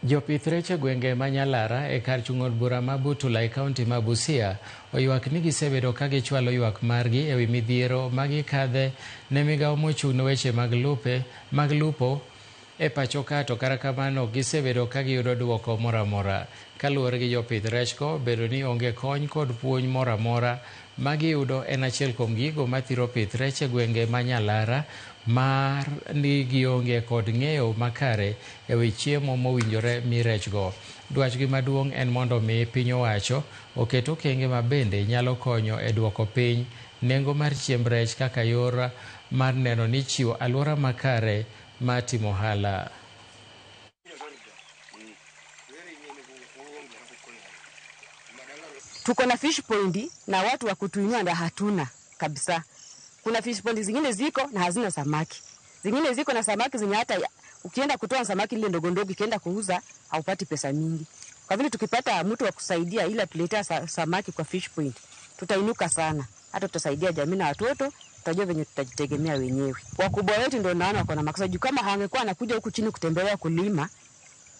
Jopith rech e gwenge ma Nyalara e kar chung'od bura ma Butula e kaunti ma Busia oywak ni gisebedo ka gichwalo ywak margi ewi midhiero ma gikadhe ne migawo mochung' ne weche mag lupo e pacho ka, to kata kamano gisebedo ka giyudo duoko moro amora. Kaluwore gi jopith rechgo, bedo ni onge kony kod puonj moro amora ma giyudo en achiel kuom gigo mathiro pith rech e gwenge ma Nyalara, mar ni gionge kod ng'eyo makare ewi chiemo mowinjore mi rechgo. Dwachgi maduong' en mondo mi piny owacho oket okenge ma bende nyalo konyo e duoko piny nengo mar chiemb rech kaka yor mar neno ni chiwo alwora makare mar timo ohala. Tuko na fish point na watu wa kutuinua ndio hatuna kabisa. Kuna fish point zingine ziko na hazina samaki. Zingine ziko na samaki zenye hata ukienda kutoa samaki ile ndogo ndogo ukienda kuuza haupati pesa mingi. Kwa vile tukipata mtu wa kusaidia ila tuletea samaki kwa fish point, tutainuka sana. Hata tutasaidia jamii na watoto, tutajua venye tutajitegemea wenyewe. Wakubwa wetu ndio naona wako na makosa. Juu kama hangekuwa anakuja huku chini kutembelea kulima,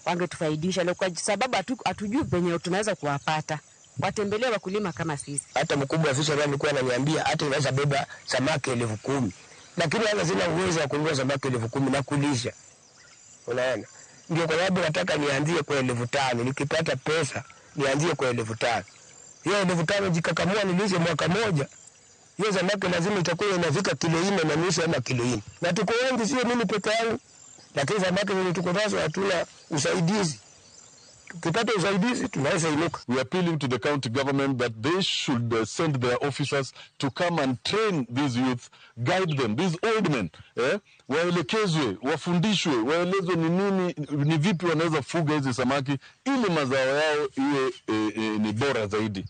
wangetufaidisha. Leo kwa sababu hatujui venye tunaweza kuwapata. Watembelee wakulima kama sisi. Hata mkubwa wa fishery alikuwa ananiambia hata unaweza beba samaki 10,000. Lakini hata sina uwezo wa kununua samaki 10,000 na kulisha. Unaona? Ndio kwa sababu nataka nianzie kwa 5,000. Nikipata pesa nianzie kwa 5,000. Hiyo 5,000 jikakamua nilishe mwaka moja. Hiyo samaki lazima itakuwa inafika kilo 4 na nusu ama kilo 4. Na tuko wengi, sio mimi peke yangu. Lakini samaki wenye tuko nazo hatuna usaidizi. We are appealing to the county government that they should send their officers to come and train these youth, guide them, these old men, waelekezwe, wafundishwe, waelezwe ni vipi wanaweza fuga hizi samaki ili mazao yao iwe ni bora zaidi.